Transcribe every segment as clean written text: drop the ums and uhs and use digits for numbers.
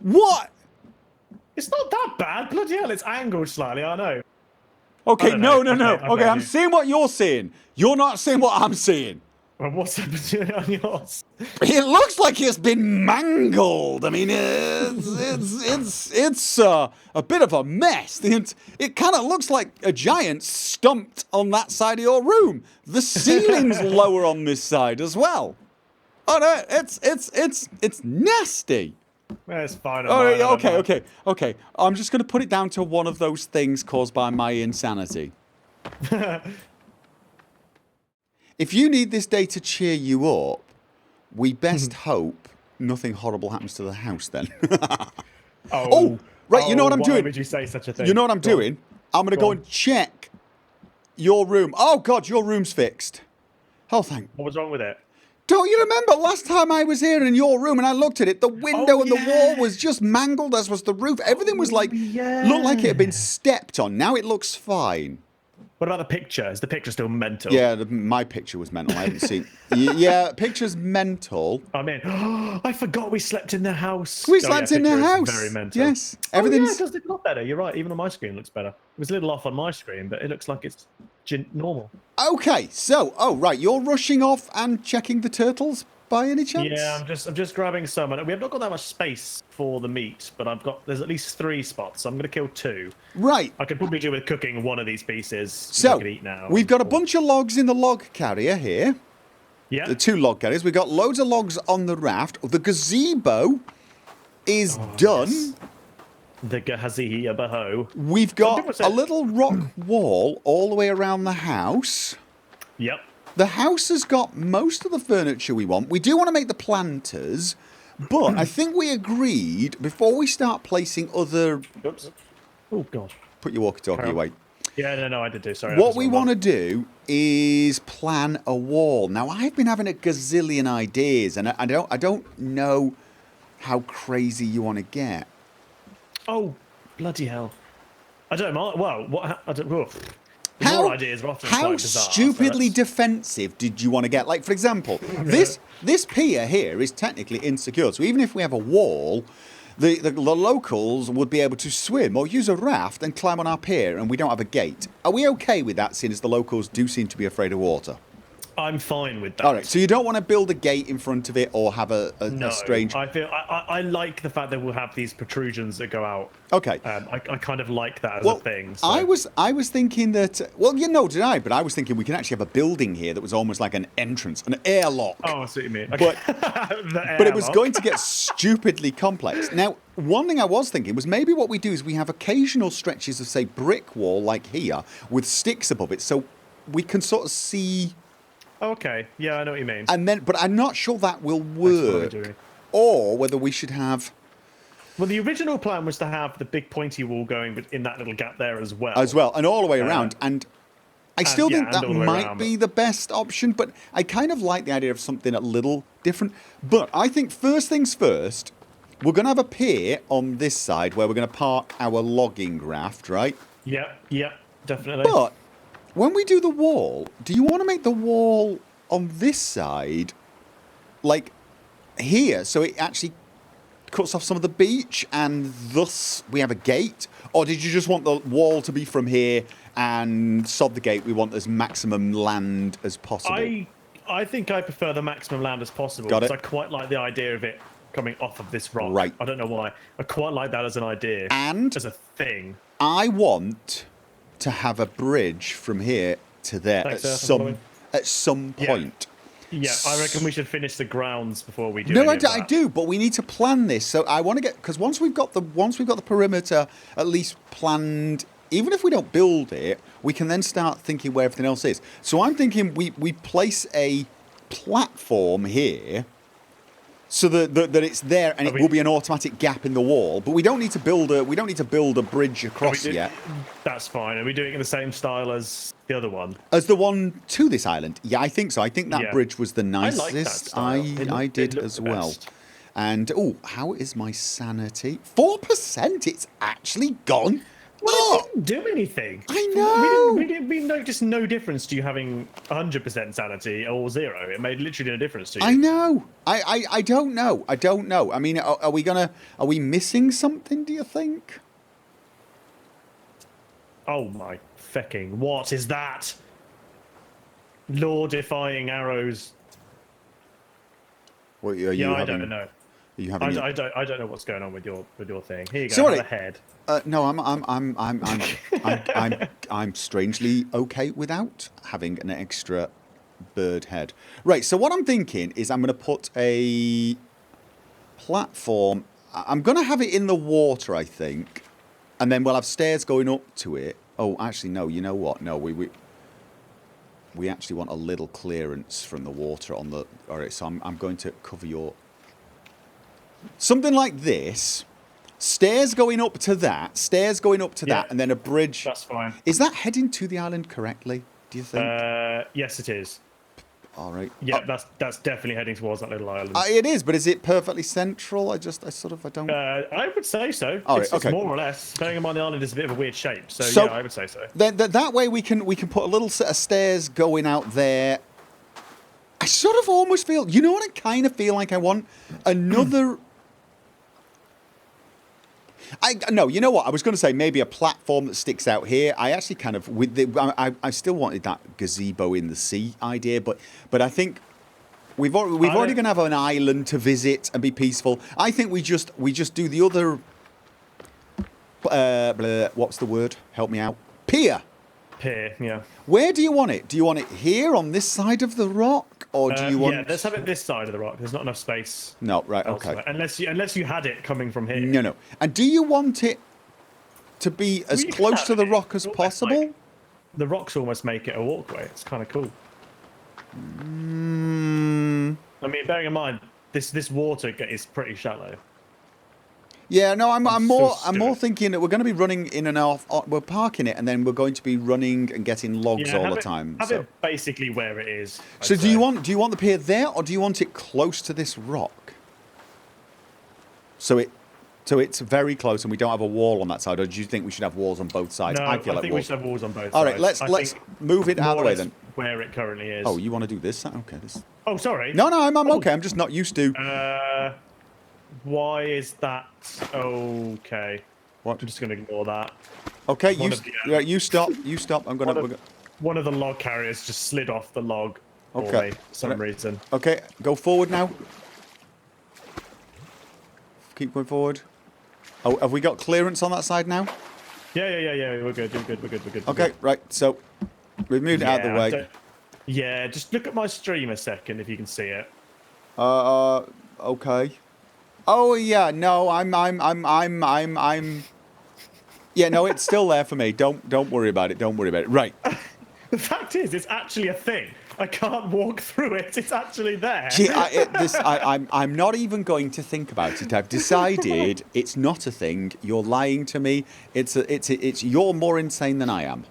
What? It's not that bad. Bloody hell, it's angled slightly, I know. Okay, no. Okay, Okay, I'm seeing what you're seeing. You're not seeing what I'm seeing. Well, what's happening on yours? It looks like it's been mangled. I mean, it's a bit of a mess. It kind of looks like a giant stumped on that side of your room. The ceiling's lower on this side as well. Oh no, it's nasty. It's fine. Oh, okay. I'm just going to put it down to one of those things caused by my insanity. If you need this day to cheer you up, we best hope nothing horrible happens to the house then. Right, you know what I'm doing? Why would you say such a thing? You know what I'm doing? I'm going to go and check your room. Oh, God, your room's fixed. Oh, thank... What was wrong with it? Don't you remember last time I was here in your room and I looked at it, the window and the wall was just mangled, as was the roof. Everything was like, looked like it had been stepped on. Now it looks fine. What about the picture? Is the picture still mental? Yeah, my picture was mental. I haven't seen... Yeah, picture's mental. I mean, I forgot we slept in the house. We slept in the house. Very mental. Yes. Everything's... it does look a lot better. You're right. Even on my screen, it looks better. It was a little off on my screen, but it looks like it's normal. Okay, so, right, you're rushing off and checking the turtles by any chance? Yeah, I'm just grabbing some. We have not got that much space for the meat, but there's at least 3 spots, so I'm going to kill 2. Right. I could probably do with cooking one of these pieces. So, I could eat now. We've got a bunch of logs in the log carrier here. Yeah. The 2 log carriers. We've got loads of logs on the raft. The gazebo is done. Yes. The gazebo. We've got a little rock wall all the way around the house. Yep. The house has got most of the furniture we want. We do want to make the planters, but I think we agreed before we start placing other... Oops. Oh, God. Put your walkie-talkie away. Yeah, no, I did do. Sorry. What we want to do is plan a wall. Now, I've been having a gazillion ideas, and I don't know how crazy you want to get. Oh, bloody hell! I don't mind. Well, what? I don't. Oof. How, more ideas are often quite bizarre, stupidly defensive did you want to get? Like, for example, this pier here is technically insecure. So even if we have a wall, the locals would be able to swim or use a raft and climb on our pier, and we don't have a gate. Are we okay with that, seeing as the locals do seem to be afraid of water? I'm fine with that. All right, so you don't want to build a gate in front of it or have a strange... I like the fact that we'll have these protrusions that go out. Okay. I kind of like that as a thing. So. I was thinking that... Well, did I? But I was thinking we can actually have a building here that was almost like an entrance, an airlock. Oh, I see what you mean. Okay. But it was going to get stupidly complex. Now, one thing I was thinking was maybe what we do is we have occasional stretches of, say, brick wall like here with sticks above it, so we can sort of see... Okay, yeah, I know what you mean. And then, but I'm not sure that will work, or whether we should have... Well, the original plan was to have the big pointy wall going in that little gap there as well. And all the way around. And I still think that might be the best option, but I kind of like the idea of something a little different. But I think first things first, we're going to have a pier on this side where we're going to park our logging raft, right? Yeah, definitely. But when we do the wall, do you want to make the wall on this side, like here, so it actually cuts off some of the beach and thus we have a gate? Or did you just want the wall to be from here and sod the gate, we want as maximum land as possible? I think I prefer the maximum land as possible. Got it. Because I quite like the idea of it coming off of this rock. Right. I don't know why. I quite like that as an idea. And as a thing. I want to have a bridge from here to there at some point. Yeah, I reckon we should finish the grounds before we do. No, I do, but we need to plan this. So I want to get, because once we've got the perimeter at least planned, even if we don't build it, we can then start thinking where everything else is. So I'm thinking we place a platform here, so that it's there, and it will be an automatic gap in the wall. But we don't need to build a bridge across yet. That's fine. Are we doing it in the same style as the other one? As the one to this island? Yeah, I think so. I think that bridge was the nicest. I did as well. And how is my sanity? 4%. It's actually gone Well, Oh, it didn't do anything. I know. We noticed no difference to you having 100% sanity or 0. It made literally no difference to you. I know. I don't know. I don't know. I mean, are we missing something, do you think? Oh my fecking! What is that? Law-defying arrows. What, are I don't know. Are you having? I don't know what's going on with your thing. Here you go. Sorry. Have a head. No, I'm strangely okay without having an extra bird head. Right. So what I'm thinking is I'm going to put a platform. I'm going to have it in the water, I think, and then we'll have stairs going up to it. Oh, actually, no. You know what? No, we actually want a little clearance from the water on the. All right. So I'm going to cover your. Something like this. Stairs going up to that, and then a bridge. That's fine. Is that heading to the island correctly, do you think? Yes, it is. All right. Yeah, that's definitely heading towards that little island. It is, but is it perfectly central? I don't... I would say so. All right, it's okay. more or less. Bearing in mind the island is a bit of a weird shape, so yeah, I would say so. Then that way we can put a little set of stairs going out there. I sort of almost feel... You know what I kind of feel like I want? Another... No, you know what? I was going to say maybe a platform that sticks out here. I actually kind of I still wanted that gazebo in the sea idea, but I think we've already going to have an island to visit and be peaceful. I think we just do the other. What's the word? Help me out. Pier. Pier, yeah. Where do you want it? Do you want it here on this side of the rock, or do you want? Yeah, let's have it this side of the rock. There's not enough space. No, right, elsewhere. okay. Unless you had it coming from here. No. And do you want it to be as close to the rock as possible? Like, the rocks almost make it a walkway. It's kind of cool. I mean, bearing in mind this water is pretty shallow. Yeah, no, I'm more thinking that we're going to be running in and off. We're parking it, and then we're going to be running and getting logs all the time. Have it basically where it is. So do you want the pier there, or do you want it close to this rock? So it's very close, and we don't have a wall on that side, or do you think we should have walls on both sides? No, I think we should have walls on both sides. All right, let's move it out of the way then. Where it currently is. Oh, you want to do this? Okay. Oh, sorry. No, I'm okay. I'm just not used to. Why is that okay? What? I'm just going to ignore that. Okay, you stop. You stop. One of the log carriers just slid off the log for me for some reason. Okay, go forward now. Keep going forward. Oh, have we got clearance on that side now? Yeah. We're good. We're good. Okay, right. So we've moved it out of the way. Yeah, just look at my stream a second if you can see it. Okay. Oh yeah, no, I'm. Yeah, no, it's still there for me. Don't worry about it. Don't worry about it. Right. The fact is, it's actually a thing. I can't walk through it. It's actually there. Gee, I'm not even going to think about it. I've decided it's not a thing. You're lying to me. It's you're more insane than I am.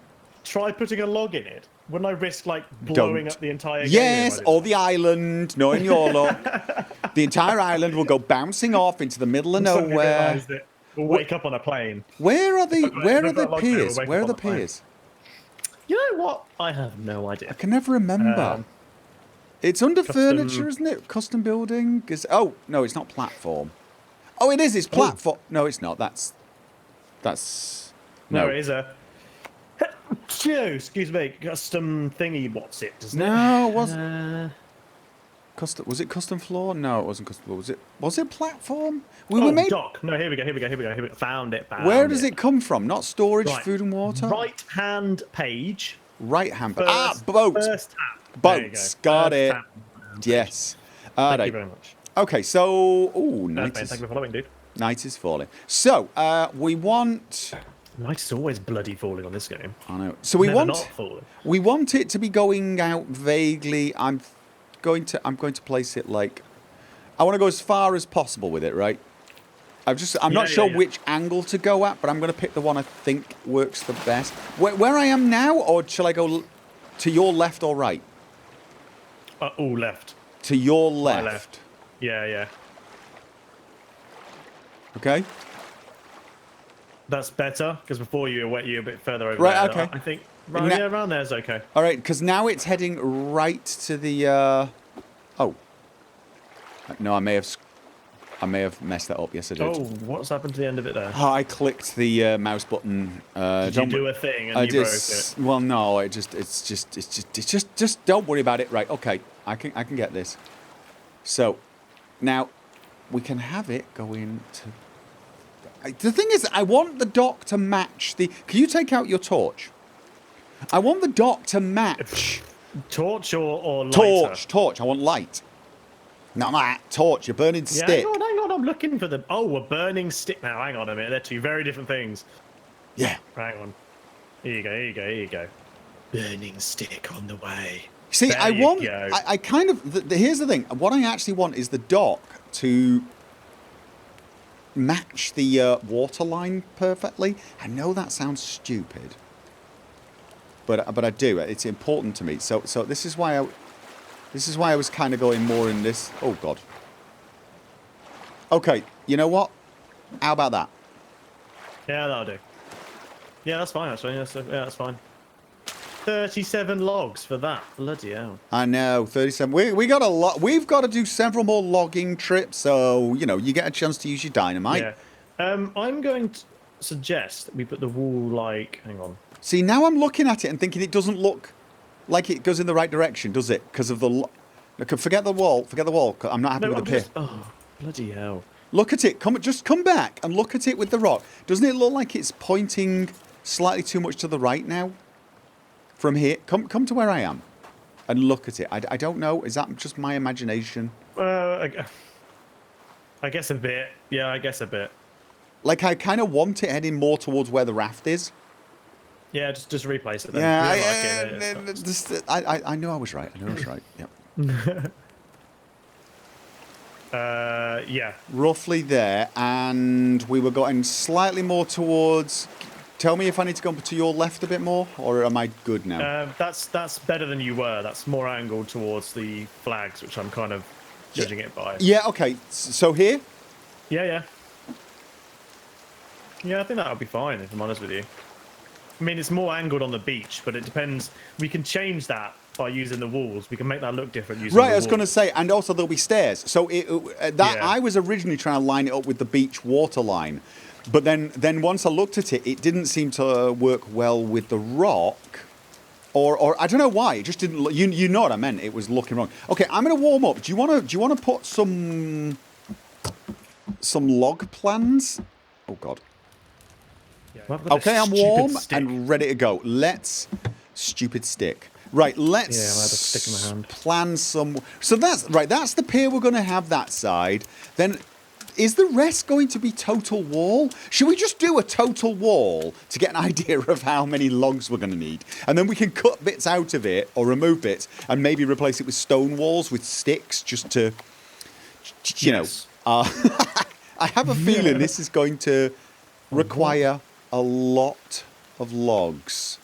Try putting a log in it. Wouldn't I risk like blowing up the entire game? Yes, or the island, knowing your luck. The entire island will go bouncing off into the middle of nowhere. We'll wake up on a plane. Where are the piers? Where are the piers? You know what? I have no idea. I can never remember. It's under furniture, isn't it? Custom building. Oh no, it's not platform. Oh, it is. It's platform. No, it's not. That's. No, it is a. Excuse me, custom thingy. What's it? No, it wasn't. Custom. Was it custom floor? No, it wasn't custom floor. Was it platform? We made dock. No, here we go. Found it. Where does it come from? Not storage, food and water. Right hand page. Right hand. Boats. First tab. Boats. Got it. Yes. Thank you very much. Okay, so night Thank you for following, dude. Night is falling. So we want. Night is always bloody falling on this game. I know. So we want it to be going out vaguely. I'm going to place it like. I want to go as far as possible with it, right? I'm not sure which angle to go at, but I'm going to pick the one I think works the best. Where I am now, or shall I go to your left or right? Left. To your left. My left. Yeah. Okay. That's better because before you were a bit further over Right, there. okay. I think Now- around there's okay. All right, because now it's heading right to the. Oh. No, I may have messed that up. Yes, I did. Oh, what's happened to the end of it there? Oh, I clicked the mouse button. Did you do a thing and you broke it? Well, no, it's just don't worry about it. Right, okay, I can get this. So, now we can have it go into. The thing is, I want the dock to match the. Can you take out your torch? I want the dock to match. Torch or lighter? Torch. I want light. Not that torch. You're burning Yeah, stick. hang on. I'm looking for the. Oh, a burning stick now. Hang on a minute. They're two very different things. Yeah. Hang on. Here you go. Burning stick on the way. See, There I you want. go. I kind of. Here's the thing. What I actually want is the dock to match the water line perfectly. I know that sounds stupid, but I do. It's important to me. So this is why I was kind of going more in this. Oh God. Okay, you know what? How about that? Yeah, that'll do. Yeah, that's fine actually. Yeah, that's fine. 37 logs for that. Bloody hell. I know, 37. We got a lot. We've got to do several more logging trips, so you get a chance to use your dynamite. Yeah. I'm going to suggest that we put the wall like. Hang on. See, now I'm looking at it and thinking it doesn't look like it goes in the right direction, does it? Because of the. Forget the wall. Forget the wall. I'm not happy with the pier. Oh, bloody hell. Look at it. Just come back and look at it with the rock. Doesn't it look like it's pointing slightly too much to the right now? From here, come to where I am, and look at it. I don't know. Is that just my imagination? I guess a bit. Yeah, I guess a bit. Like I kind of want it heading more towards where the raft is. Yeah, just replace it then. Yeah, I know I was right. Yep. Yeah. Roughly there, and we were going slightly more towards. Tell me if I need to go to your left a bit more, or am I good now? That's better than you were. That's more angled towards the flags, which I'm kind of judging it by. Yeah. Okay. So here. Yeah. Yeah, I think that'll be fine, if I'm honest with you. I mean, it's more angled on the beach, but it depends. We can change that by using the walls. We can make that look different using Right, the I was going to walls. say, and also there'll be stairs. So I was originally trying to line it up with the beach water line, but then once I looked at it, it didn't seem to work well with the rock, or I don't know why. It just didn't. You know what I meant? It was looking wrong. Okay, I'm going to warm up. Do you want to put some log plans? Oh God. Well, I've got a Okay, I'm stupid warm stick. and ready to go. Stupid stick. Right, let's Yeah, I had a stick in my hand. plan some. So that's right. That's the pier we're going to have that side. Then, is the rest going to be total wall? Should we just do a total wall to get an idea of how many logs we're going to need, and then we can cut bits out of it or remove bits and maybe replace it with stone walls with sticks, just to, Yes. I have a feeling this is going to require a lot of logs.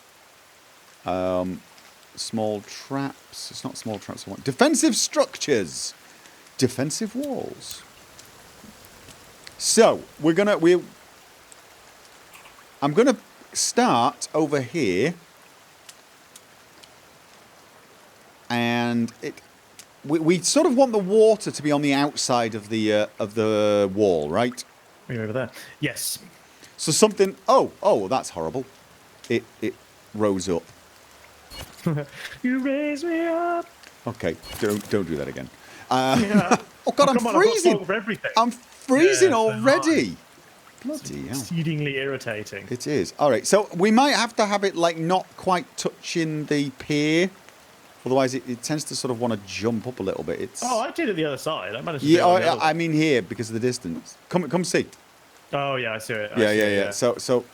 Small traps. It's not small traps. I want defensive structures. Defensive walls. So I'm gonna start over here, and we sort of want the water to be on the outside of the wall, right? Are you over there? Yes. So something. Oh, that's horrible. It rose up. You raise me up. Okay, don't do that again. Yeah. Oh God, Come I'm on, I've got freezing. smoke for everything. I'm freezing Yeah, so already. Bloody hell. Exceedingly irritating. It is. All right, so we might have to have it like not quite touching the pier. Otherwise, it tends to sort of want to jump up a little bit. It's. Oh, I did it the other side. I managed to do it Yeah, on the other I mean here because of the distance. Come see. Oh yeah, I see it. Yeah. So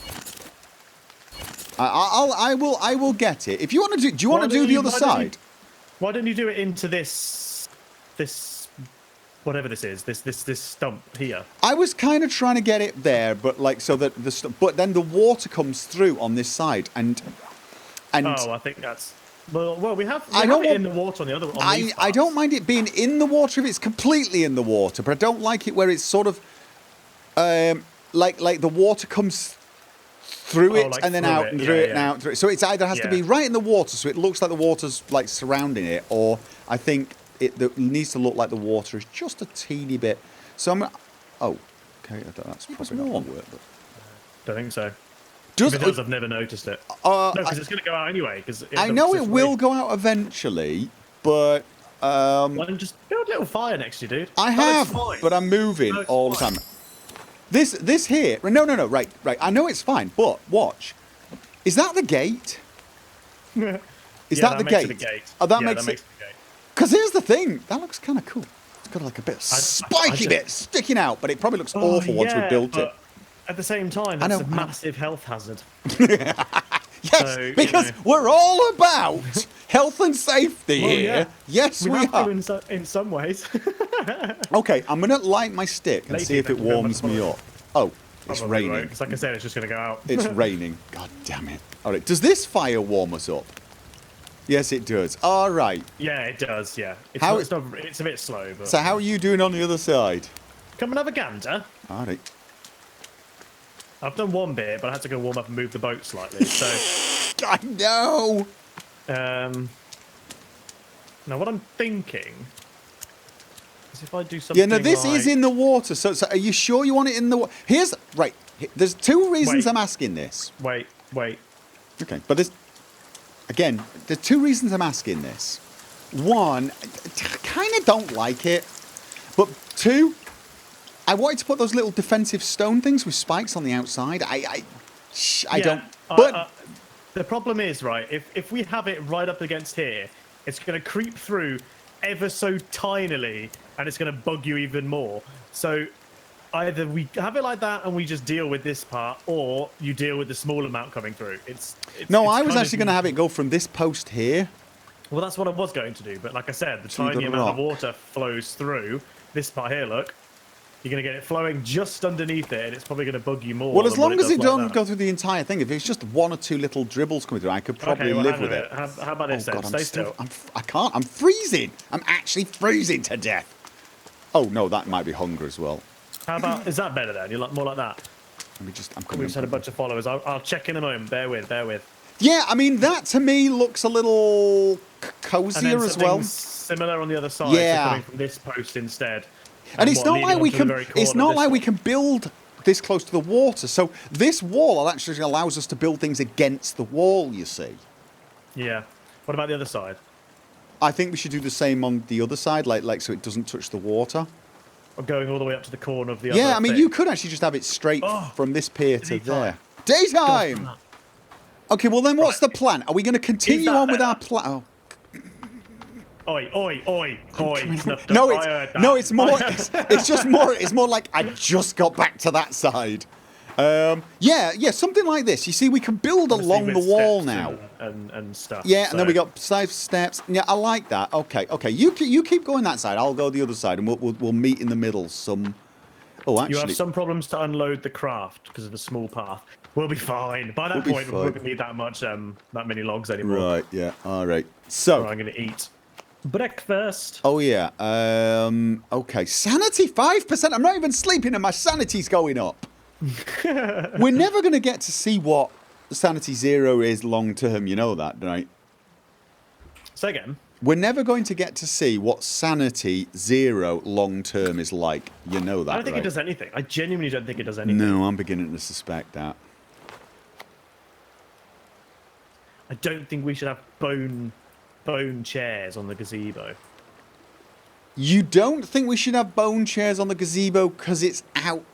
I will get it. If you want to do you want to do the other side? Why don't you do it into this whatever this is, this stump here? I was kind of trying to get it there, but like so that but then the water comes through on this side and Oh, I think that's well we have I it don't in the want- water on the other on I these I don't parts. mind it being in the water if it's completely in the water, but I don't like it where it's sort of like the water comes through it like and then through out it. and Yeah, through it and yeah. out. Through it. So it's either has to be right in the water, so it looks like the water's like surrounding it, or I think it needs to look like the water is just a teeny bit. So I'm. Oh, okay. That's probably not going to work. But Don't think so. does If it does, I've never noticed it. No, because it's going to go out anyway. Because I know it will go out eventually, but Why don't just build a little fire next to you, dude? I That looks have, fine. but I'm moving all the time. This here. No, right. I know it's fine, but watch. Is that the gate? Is that the makes gate? it a gate. Oh, that Yeah, makes that it. makes it a gate. Because here's the thing. That looks kind of cool. It's got like a bit of spiky just- bit sticking out, but it probably looks awful once we built it. but at the same time, I that's know, a massive health hazard. Yes, So, because we're all about health and safety Well, here. yeah. Yes, we have are. to in some ways. Okay, I'm gonna light my stick and Lately, see if it they've been very warms much me fun. up. Oh, it's raining. Because like I said, it's just going to go out. It's raining. God damn it. All right, does this fire warm us up? Yes, it does. All right. Yeah, it does. Yeah, it's a bit slow. But So how are you doing on the other side? come and have a gander. All right. I've done one bit, but I had to go warm up and move the boat slightly. So, I know. now what I'm thinking is if I do something. Yeah, no, this like... is in the water. So are you sure you want it in the water? Here's right. There's two reasons Wait. I'm asking this. Wait. Okay, but there's two reasons I'm asking this. One, I kind of don't like it, but two, I wanted to put those little defensive stone things with spikes on the outside. I don't. But the problem is, right, if we have it right up against here, it's going to creep through ever so tinily, and it's going to bug you even more. So either we have it like that and we just deal with this part, or you deal with the small amount coming through. No, I was actually going to have it go from this post here. Well, that's what I was going to do, but like I said, the To tiny the amount of rock. water flows through this part here. Look, you're going to get it flowing just underneath it, and it's probably going to bug you more. Well, as than what long as does it like don't that. go through the entire thing, if it's just one or two little dribbles coming through, I could probably Okay, well, live hang on with a it. minute. How about this then? God, Stay still. I can't. I'm freezing. I'm actually freezing to death. Oh no, that might be hunger as well. How about, is that better then? You're like more like that? Let me just. I'm We coming. just had a bunch of followers. I'll check in a moment. Bear with. Yeah, I mean that to me looks a little And then cozier as well. something similar on the other side. Yeah. So coming from this post instead. And it's not like we can. It's not this like we one. can build this close to the water. So this wall actually allows us to build things against the wall. You see. Yeah. What about the other side? I think we should do the same on the other side, like so it doesn't touch the water. Or going all the way up to the corner of the other Yeah, I mean thing? you could actually just have it straight Oh, from this pier to daytime. there. Daytime. Okay, well then what's Right. the plan? Are we going to continue that on with better? our plan? Oh. Oi. No, it's more. It's just more. It's more like I just got back to that side. Yeah, something like this. You see, we can build along the wall now. And stuff. Yeah, and then so- we got side steps. Yeah, I like that. Okay. You keep going that side. I'll go the other side, and we'll meet in the middle. Oh, actually, You have some problems to unload the craft because of the small path. We'll be fine. By that We'll be point, we fine. won't need that many logs anymore. Right. Yeah. All right. So. So I'm going to eat breakfast. Oh yeah. Okay. Sanity 5%. I'm not even sleeping, and my sanity's going up. We're never going to get to see what sanity 0 is long term. You know that, right? Say again. We're never going to get to see what sanity 0 long term is like. You know that, I don't think right? it does anything. I genuinely don't think it does anything. No, I'm beginning to suspect that. I don't think we should have bone chairs on the gazebo. You don't think we should have bone chairs on the gazebo because it's outside?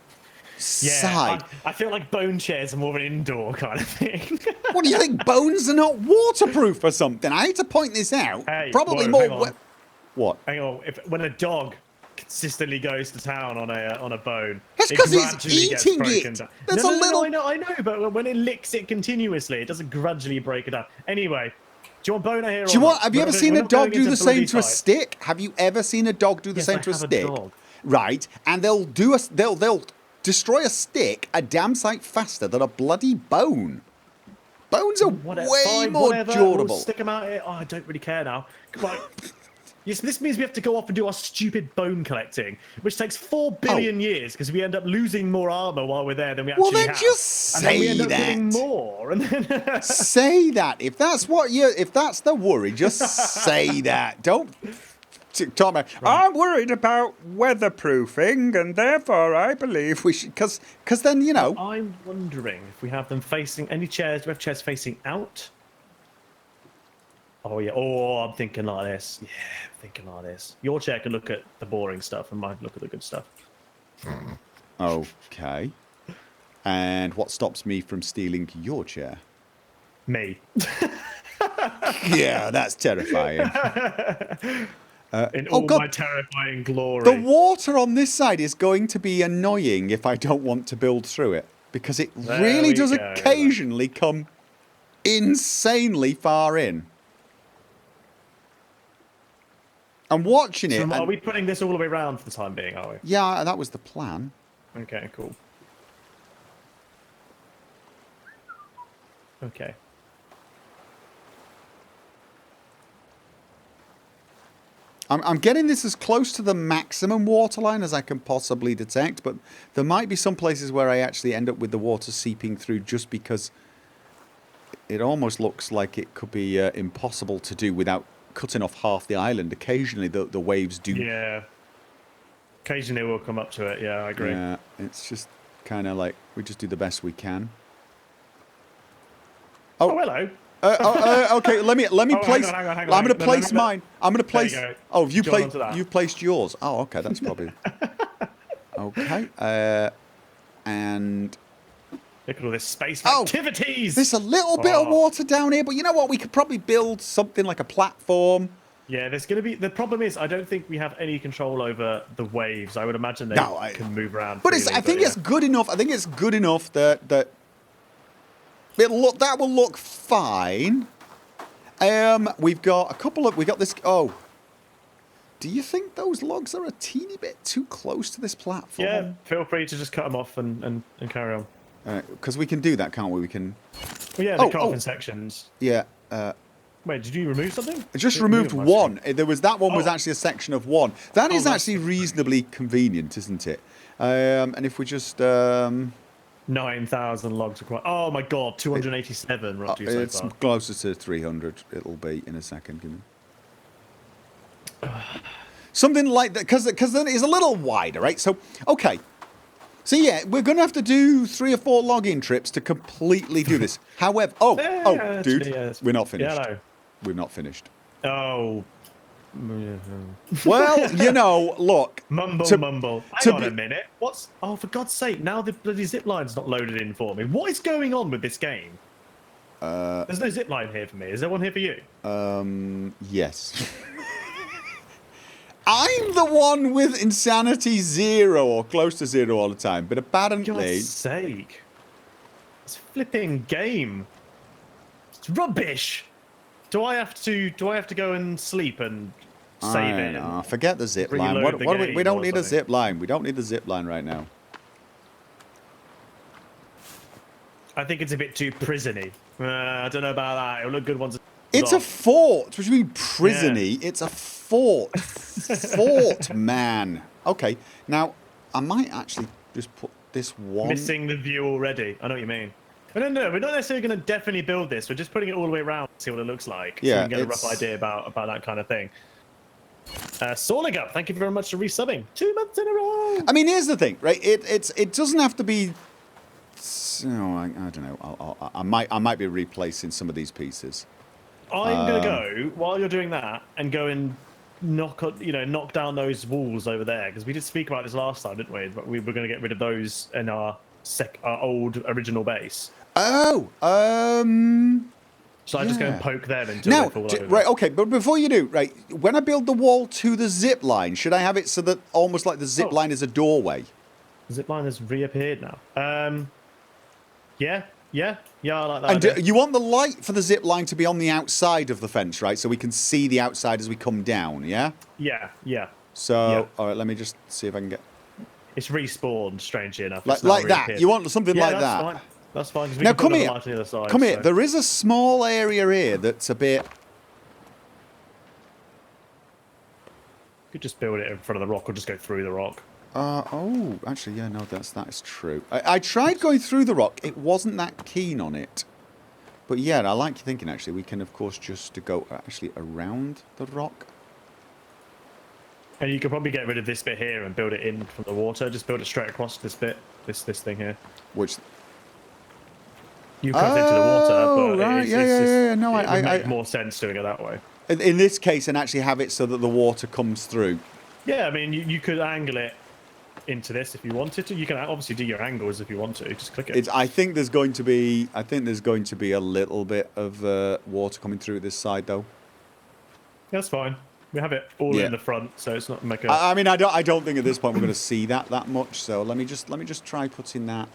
Yeah, I feel like bone chairs are more of an indoor kind of thing. What do you think? Bones are not waterproof or something? I hate to point this out. Hey, Probably whoa, more. hang on. What? Hang on, when a dog consistently goes to town on a bone, That's it 'cause it's gradually gets eating broken it. down. That's no, a little- No, I know, but when it licks it continuously, it doesn't gradually break it down. Anyway, do you want boner here? Do you or want? not? Have you ever We're seen not a dog going do the into same bloody to a fight. stick? Have you ever seen a dog do the Yes, same I to a have a stick? dog. Right, and they'll destroy a stick a damn sight faster than a bloody bone. Bones are way Fine, more whatever, durable. We'll stick them out here. Oh, I don't really care now. Right. Yes, this means we have to go off and do our stupid bone collecting, which takes 4 billion years because we end up losing more armor while we're there than we actually Well, then have. just And then we end say up getting that. more. And then Say that. If that's the worry, just say that. Don't talk about. I'm worried about weatherproofing, and therefore I believe we should. Because then I'm wondering if we have them facing any chairs. Do we have chairs facing out? Oh yeah. Oh, I'm thinking like this. Yeah, I'm thinking like this. Your chair can look at the boring stuff, and mine can look at the good stuff. Okay. And what stops me from stealing your chair? Me. Yeah, that's terrifying. In all my terrifying glory. The water on this side is going to be annoying if I don't want to build through it. Because it really does occasionally come insanely far in. I'm watching it. Are we putting this all the way around for the time being, are we? Yeah, that was the plan. Okay, cool. Okay. I'm getting this as close to the maximum waterline as I can possibly detect, but there might be some places where I actually end up with the water seeping through just because it almost looks like it could be impossible to do without cutting off half the island. Occasionally the waves do. Yeah. Occasionally we'll come up to it. Yeah, I agree. Yeah, it's just kind of like we just do the best we can. Oh, hello. Okay, let me place. Hang on. I'm going to place mine. I'm going to place. There you go. Oh, you've Onto placed yours. Oh, okay, that's probably. Okay. And look at all this space for activities. There's a little bit of water down here, but you know what? We could probably build something like a platform. Yeah, there's going to be. The problem is, I don't think we have any control over the waves. I would imagine they can move around. But I think it's good enough. I think it's good enough that that will look fine. We've got a couple of. We got this. Oh, do you think those logs are a teeny bit too close to this platform? Yeah, feel free to just cut them off and carry on. Because we can do that, can't we? We can. Well, yeah, they cut off in sections. Yeah. Wait, did you remove something? I just removed one. There was that one was actually a section of one. That is actually reasonably convenient, isn't it? And if we just 9,000 logs required. Oh my god, 287 we're up to so it's far. closer to 300. It'll be in a second. Give me. Something like that, because then it's a little wider, right? So okay. So yeah, we're going to have to do 3 or 4 logging trips to completely do this. However, dude, we're not finished. Yeah, no. We're not finished. Oh. Well, look. Mumble. Hang on a minute. What's... Oh, for God's sake, now the bloody zip line's not loaded in for me. What is going on with this game? There's no zip line here for me. Is there one here for you? Yes. I'm the one with insanity 0 or close to 0 all the time, but apparently... For God's sake. It's a flipping game. It's rubbish. Do I have to go and sleep and save it? No, forget the zip line. We don't need a zip line. We don't need the zip line right now. I think it's a bit too prisony. I don't know about that. It'll look good once. It's a fort. What do you mean prisony? Yeah. It's a fort. Fort, man. Okay. Now, I might actually just put this one. Missing the view already. I know what you mean. But no, we're not necessarily going to definitely build this. We're just putting it all the way around to see what it looks like. Yeah, so we can get a rough idea about that kind of thing. Sorliger, thank you very much for resubbing. 2 months in a row. I mean, here's the thing, right? It doesn't have to be. No, I don't know. I might be replacing some of these pieces. I'm going to go while you're doing that and go and knock down those walls over there, because we did speak about this last time, didn't we? But we were going to get rid of those in our old original base. Oh, So I just go and poke them until they fall over. Right, okay, but before you do, right, when I build the wall to the zip line, should I have it so that almost like the zip line is a doorway? The zip line has reappeared now. Yeah, I like that. And you want the light for the zip line to be on the outside of the fence, right? So we can see the outside as we come down, yeah? Yeah. So, all right, let me just see if I can get... It's respawned, strangely enough. Like that. You want something like that? Fine. That's fine. Now come here. On the other side, come here. There is a small area here that's a bit... Could just build it in front of the rock or just go through the rock. Oh, actually, yeah, no, that is true. I tried going through the rock. It wasn't that keen on it. But yeah, I like your thinking, actually. We can, of course, just go actually around the rock. And you could probably get rid of this bit here and build it in from the water. Just build it straight across this bit, this thing here. Which... You cut into the water, but right. Yeah. No, it would make more sense doing it that way. In this case, and actually have it so that the water comes through. Yeah, I mean, you could angle it into this if you wanted to. You can obviously do your angles if you want to. Just click it. I think there's going to be a little bit of water coming through this side, though. That's fine. We have it all in the front, so it's not make a... I mean, I don't think at this point we're going to see that much. So let me just try putting that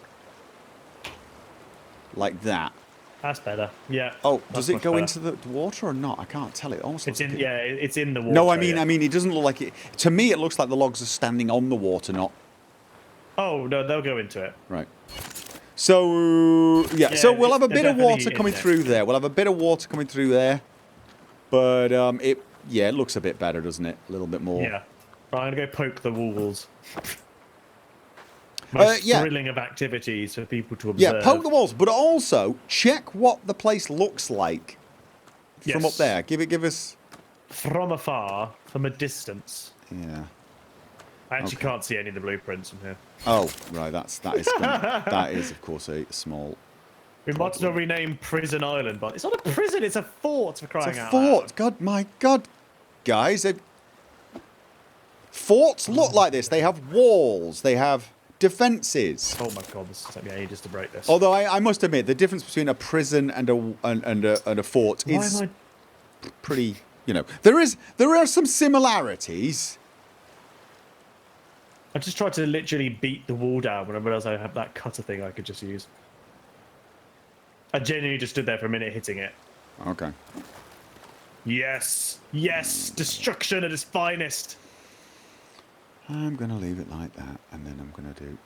like that. That's better. Yeah. Oh, does it go into the water or not? I can't tell. It almost it's looks in. Yeah, it's in the water. No, I mean, it doesn't look like it. To me, it looks like the logs are standing on the water, not. Oh no, they'll go into it. Right. So so we'll have a bit of water coming through there. We'll have a bit of water coming through there, but it looks a bit better, doesn't it? A little bit more. Yeah. Right, I'm gonna go poke the walls. Most thrilling of activities for people to observe. Yeah, poke the walls, but also check what the place looks like from up there. Give us from afar, from a distance. Yeah. I actually can't see any of the blueprints from here. Oh, right. That is of course a small. We might as well rename Prison Island, but it's not a prison; it's a fort for crying out loud. It's a fort. God, my God, guys! Forts look like this. They have walls. They have defenses. Oh my God, this took me ages to break this. Although I must admit, the difference between a prison and a fort is pretty. You know, there are some similarities. I just tried to literally beat the wall down when I realised I have that cutter thing I could just use. I genuinely just stood there for a minute hitting it. Okay. Yes, destruction at its finest. I'm gonna leave it like that, and then I'm gonna do.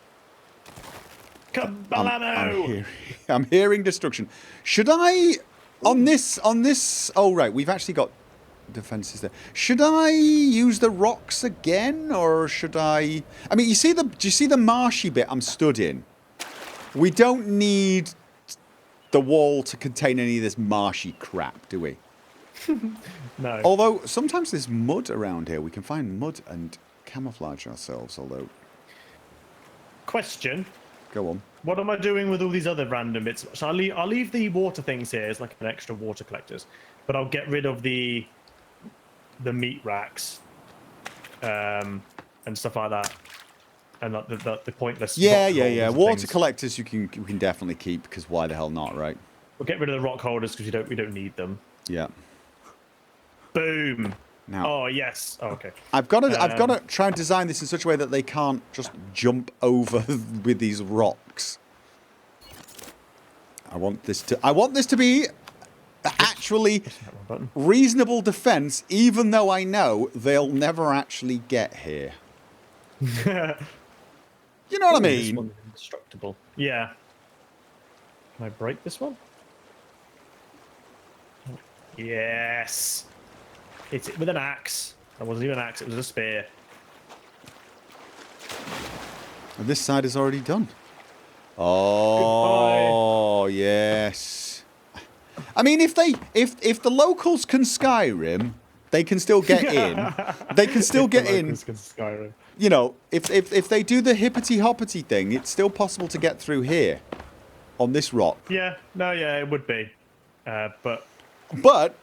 Kabalamo! I'm hearing destruction. Should I, on this? Oh right, we've actually got defenses there. Should I use the rocks again, or should I? I mean, do you see the marshy bit I'm stood in? We don't need the wall to contain any of this marshy crap, do we? No. Although sometimes there's mud around here. We can find mud and camouflage ourselves, although... Question. Go on. What am I doing with all these other random bits? So I'll leave the water things here as like an extra water collectors, but I'll get rid of the meat racks and stuff like that, and the pointless... Yeah. Water collectors you can definitely keep, because why the hell not, right? We'll get rid of the rock holders because we don't need them. Yeah. Boom. Now, oh yes. Oh, okay. I've got to try and design this in such a way that they can't just jump over with these rocks. I want this to be actually reasonable defense, even though I know they'll never actually get here. You know what I mean? This one's indestructible. Yeah. Can I break this one? Yes. Hit it with an axe. That wasn't even an axe, it was a spear. And this side is already done. Oh, goodbye. Yes. I mean, if the locals can Skyrim, they can still get in. They can still get in. Can Skyrim. You know, if they do the hippity hoppity thing, it's still possible to get through here on this rock. Yeah. No. Yeah, it would be. But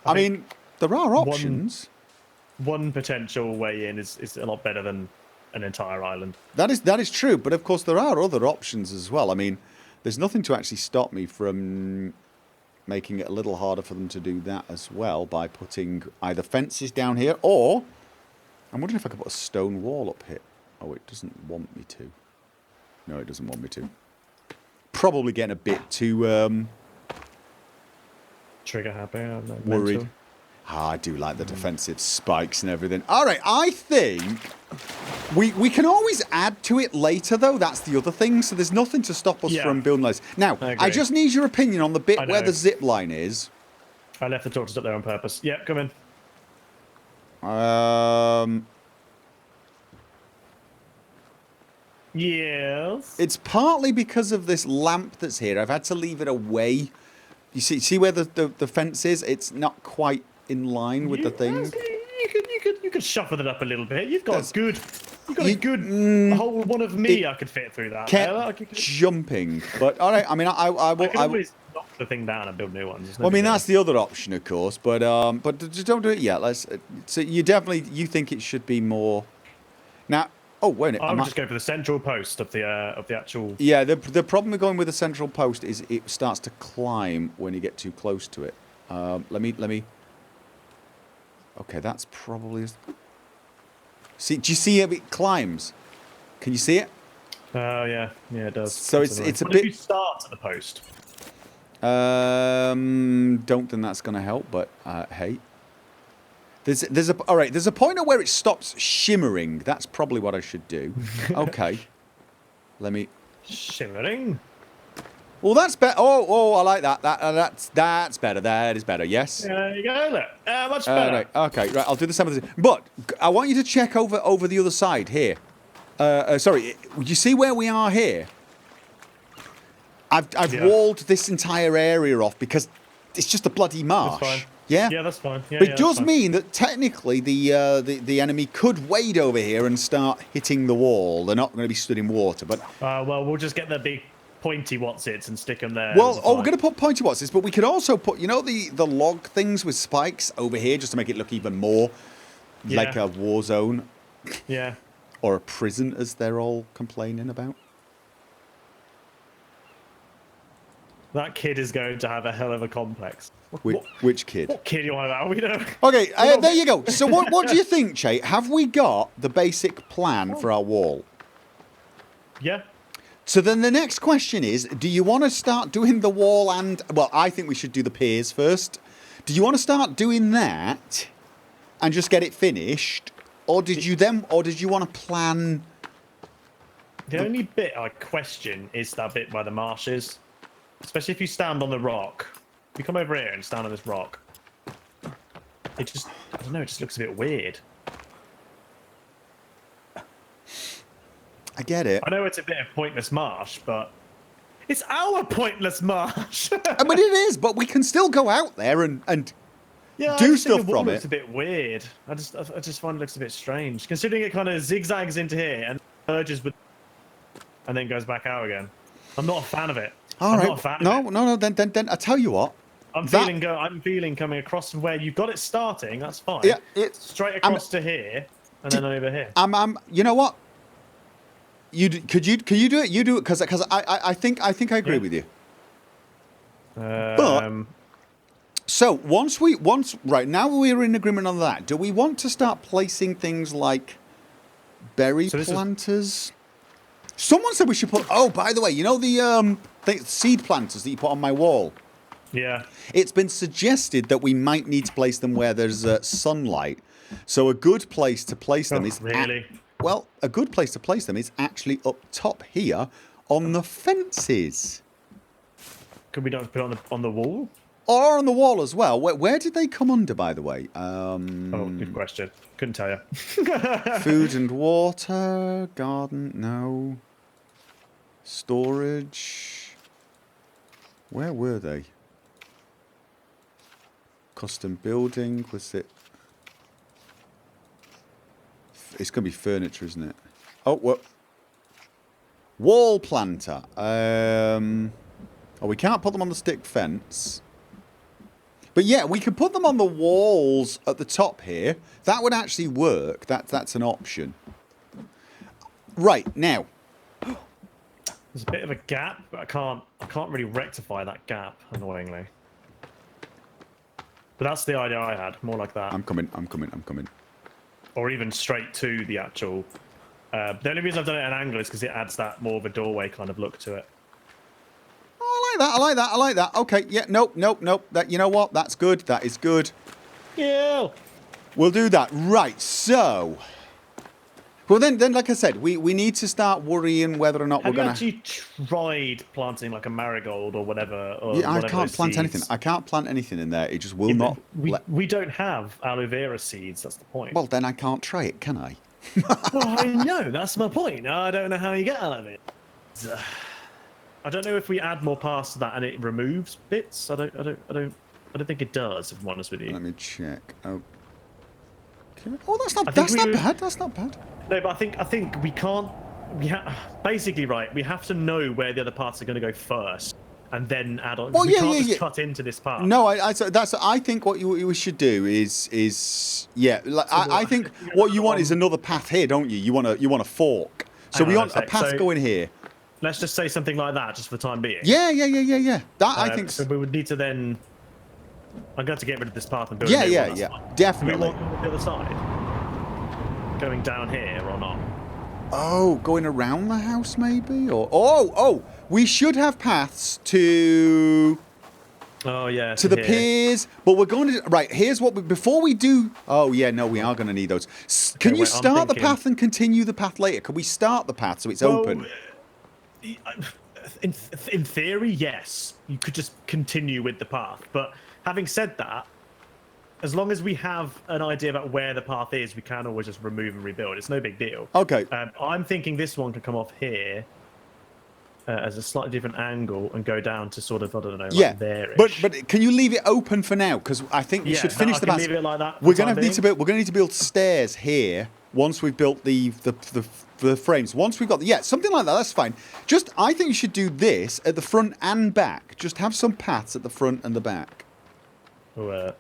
I mean, there are options. One potential way in is a lot better than an entire island. That is true, but of course there are other options as well. I mean, there's nothing to actually stop me from making it a little harder for them to do that as well by putting either fences down here, or I'm wondering if I could put a stone wall up here. Oh, it doesn't want me to. No, it doesn't want me to. Probably getting a bit too trigger happy. I'm worried. mental. I do like the defensive spikes and everything. All right, I think we can always add to it later, though. That's the other thing. So there's nothing to stop us from building those. Now, I just need your opinion on the bit where the zip line is. I left the torches up there on purpose. Yeah, come in. Yes. It's partly because of this lamp that's here. I've had to leave it away. You see where the fence is? It's not quite in line with the thing. You could shuffle it up a little bit. You've got That's- a good. You've got a good whole one of me. I could fit through that. Kept jumping, but all right. I mean, I I will. could always knock the thing down and build new ones. Well, I mean, that's the other option, of course. But just don't do it yet. So you think it should be more. Now, oh wait a minute. I would just go for the central post of the actual. Yeah, the problem with going with the central post is it starts to climb when you get too close to it. Let me. Okay, that's probably. See, do you see how it climbs? Can you see it? Oh yeah, it does. So it's a what bit. If you start at the post. Don't think that's going to help, but hey. There's a point at where it stops shimmering. That's probably what I should do. Okay. Let me. Shimmering. Well, that's better. Oh, I like that. That's better. That is better. Yes. There you go. Look, much better. Right. Okay. Right. I'll do the same as this. But I want you to check over the other side here. Sorry. You see where we are here? I've walled this entire area off because it's just a bloody marsh. That's fine. Yeah. Yeah, that's fine. Yeah, But it does fine. mean that technically the enemy could wade over here and start hitting the wall. They're not going to be stood in water, but. Well, we'll just get the big pointy whatsits and stick them there. Well, we're going to put pointy whatsits, but we could also put, the log things with spikes over here just to make it look even more like a war zone. Yeah. Or a prison, as they're all complaining about. That kid is going to have a hell of a complex. Which kid? What kid you want about? We don't. Okay, there you go. So what do you think, Chay? Have we got the basic plan for our wall? Yeah. So then the next question is, do you want to start doing the wall and... Well, I think we should do the piers first. Do you want to start doing that and just get it finished? Or did you want to plan... The only bit I question is that bit by the marshes. Especially if you stand on the rock. If you come over here and stand on this rock. It just... I don't know, it just looks a bit weird. I get it. I know it's a bit of pointless marsh, but it's our pointless marsh. I mean, it is, but we can still go out there and yeah, do stuff the from wall it. looks a bit weird. I just find it looks a bit strange, considering it kind of zigzags into here and merges with, and then goes back out again. I'm not a fan of it. All right. Not a fan of it. No. Then I tell you what. I'm feeling coming across from where you've got it starting. That's fine. Yeah, it's straight across to here and then over here. You know what? Could you do it? You do it because I think I agree with you. But so once right now we're in agreement on that. Do we want to start placing things like berry planters? Someone said we should put. Oh, by the way, the seed planters that you put on my wall. Yeah. It's been suggested that we might need to place them where there's sunlight. So a good place to place them is really. A good place to place them is actually up top here on the fences. Could we not put it on the wall? Or on the wall as well. Where did they come under, by the way? Oh, good question. Couldn't tell you. Food and water, garden, no. Storage. Where were they? Custom building, was it? It's going to be furniture, isn't it? Oh, what? Wall planter. We can't put them on the stick fence. But yeah, we could put them on the walls at the top here. That would actually work. That's an option. Right, now. There's a bit of a gap, but I can't really rectify that gap, annoyingly. But that's the idea I had, more like that. I'm coming. Or even straight to the actual... the only reason I've done it at an angle is because it adds that more of a doorway kind of look to it. Oh, I like that. Okay, yeah, nope. You know what? That's good. That is good. Yeah. We'll do that. Right, so... Well, then, like I said, we need to start worrying whether or not we're going to... Have you actually tried planting like a marigold or whatever? Or yeah, I whatever can't plant seeds? anything. I can't plant anything in there. It just will not... We don't have aloe vera seeds, that's the point. Well, then I can't try it, can I? Well, I know, that's my point. I don't know how you get out of it. I don't know if we add more paths to that and it removes bits. I don't think it does, if I'm honest with you. Let me check. Oh, that's not bad. That's not bad. No, but I think we can't. Basically, right. We have to know where the other paths are going to go first, and then add on. Well, we can't just cut into this path. No, I think what we should do is Like, I think what you want is another path here, don't you? You want a fork. So we want a path going here. Let's just say something like that, just for the time being. Yeah. That I think. So we would need to then. I'm going to get rid of this path and build. Yeah. Definitely. Do we want the other side? Going down here or not? Oh, going around the house maybe, or we should have paths to. Oh yeah. To the piers, but we're going to right. Here's what before we do. Oh yeah, no, we are going to need those. Can you start the path and continue the path later? Can we start the path so it's open? In theory, yes. You could just continue with the path, but having said that, as long as we have an idea about where the path is, we can always just remove and rebuild. It's no big deal. Okay. I'm thinking this one can come off here as a slightly different angle and go down to sort of, I don't know, like there. But can you leave it open for now? Because I think we should finish the path. Leave it like that. We're going to need to build stairs here once we've built the frames. Once we've got something like that. That's fine. I think you should do this at the front and back. Just have some paths at the front and the back. Yeah,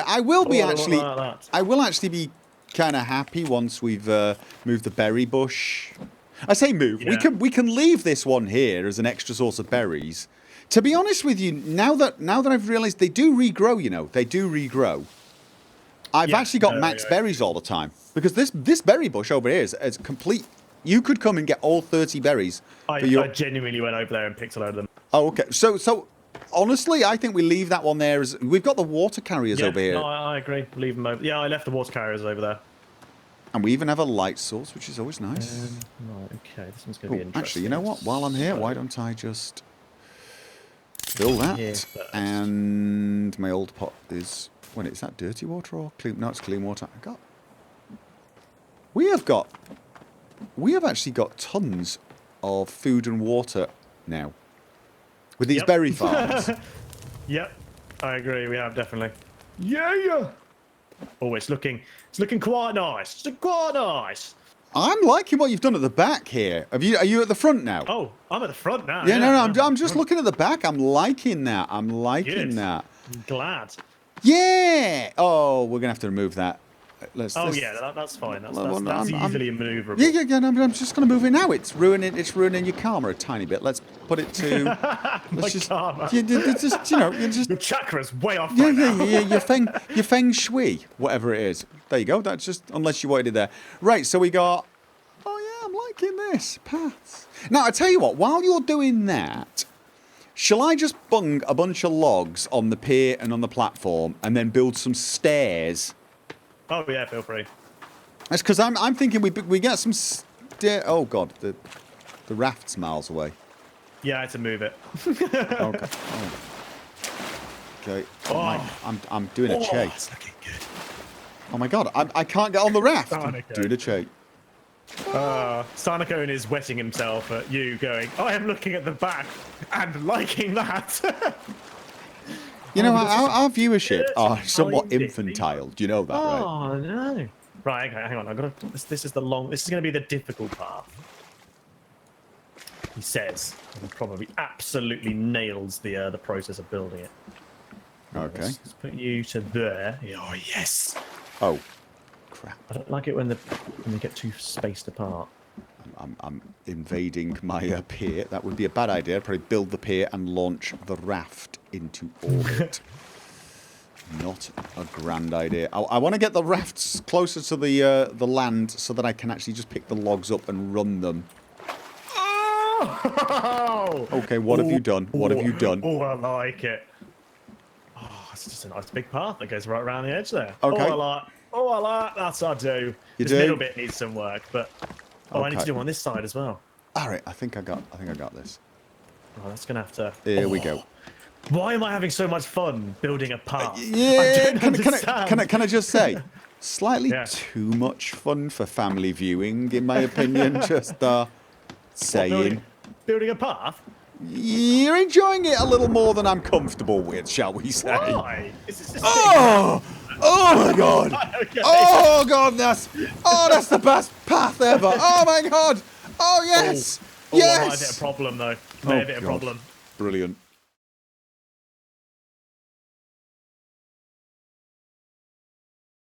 I will be actually. I will actually be kind of happy once we've moved the berry bush. I say move. Yeah. We can leave this one here as an extra source of berries. To be honest with you, now that I've realised they do regrow. You know, they do regrow. I've actually got max berries all the time because this berry bush over here is complete. You could come and get all 30 berries. I genuinely went over there and picked a load of them. Oh, okay. So. Honestly, I think we leave that one there. We've got the water carriers over here. No, I agree. Leave them over. Yeah, I left the water carriers over there. And we even have a light source, which is always nice. Right, okay. This one's going to be interesting. Actually, you know what? While I'm here, why don't I just fill that? And my old pot is... When is that dirty water or clean? No, it's clean water. We have actually got tons of food and water now. With these berry farms. Yep, I agree. We have definitely. Yeah. Oh, it's looking quite nice. It's quite nice. I'm liking what you've done at the back here. Are you at the front now? Oh, I'm at the front now. Yeah, no, I'm just looking at the back. I'm liking that. Good. that. I'm glad. Yeah. Oh, we're gonna have to remove that. That's fine. That's easily maneuverable. Yeah. No, I'm just going to move it now. It's ruining your karma a tiny bit. Let's put it to. Karma. Your chakra's way off. Your feng shui, whatever it is. There you go. That's just unless you wanted it there. Right. So we got. Oh yeah, I'm liking this paths. Now I tell you what. While you're doing that, shall I just bung a bunch of logs on the pier and on the platform, and then build some stairs? Oh yeah, feel free. That's because I'm thinking we get some oh god, the raft's miles away. Yeah, I had to move it. Okay. Okay. I'm doing a Chay. That's looking good. Oh my god, I can't get on the raft. Doing a Chay. Sarnacone is wetting himself at you going, I am looking at the back and liking that. You know, our viewership are somewhat infantile. Do you know that, right? Oh, no. Right, okay, hang on. This is going to be the difficult path. He says, and probably absolutely nails the process of building it. Okay. Let's put you to there. Oh, yes. Oh, crap. I don't like it when they get too spaced apart. I'm invading my pier. That would be a bad idea. I'd probably build the pier and launch the raft into orbit. Not a grand idea. I want to get the rafts closer to the land so that I can actually just pick the logs up and run them. Oh! Okay, what have you done? What have you done? Oh, I like it. Oh, it's just a nice big path that goes right around the edge there. Okay. Oh, I like that's what I do. This middle bit needs some work, but I need to do on this side as well. All right, I think I got this. Oh, that's gonna have to. Here we go. Why am I having so much fun building a path? Yeah. Can I just say? Slightly Yeah. too much fun for family viewing, in my opinion. Just saying. Building a path? You're enjoying it a little more than I'm comfortable with, shall we say? Why? Is this a Oh! Oh my god! Okay. Oh god, that's the best path ever! Oh my god! Oh yes! I might have hit a Yes! problem though. May have hit a God. problem. Brilliant.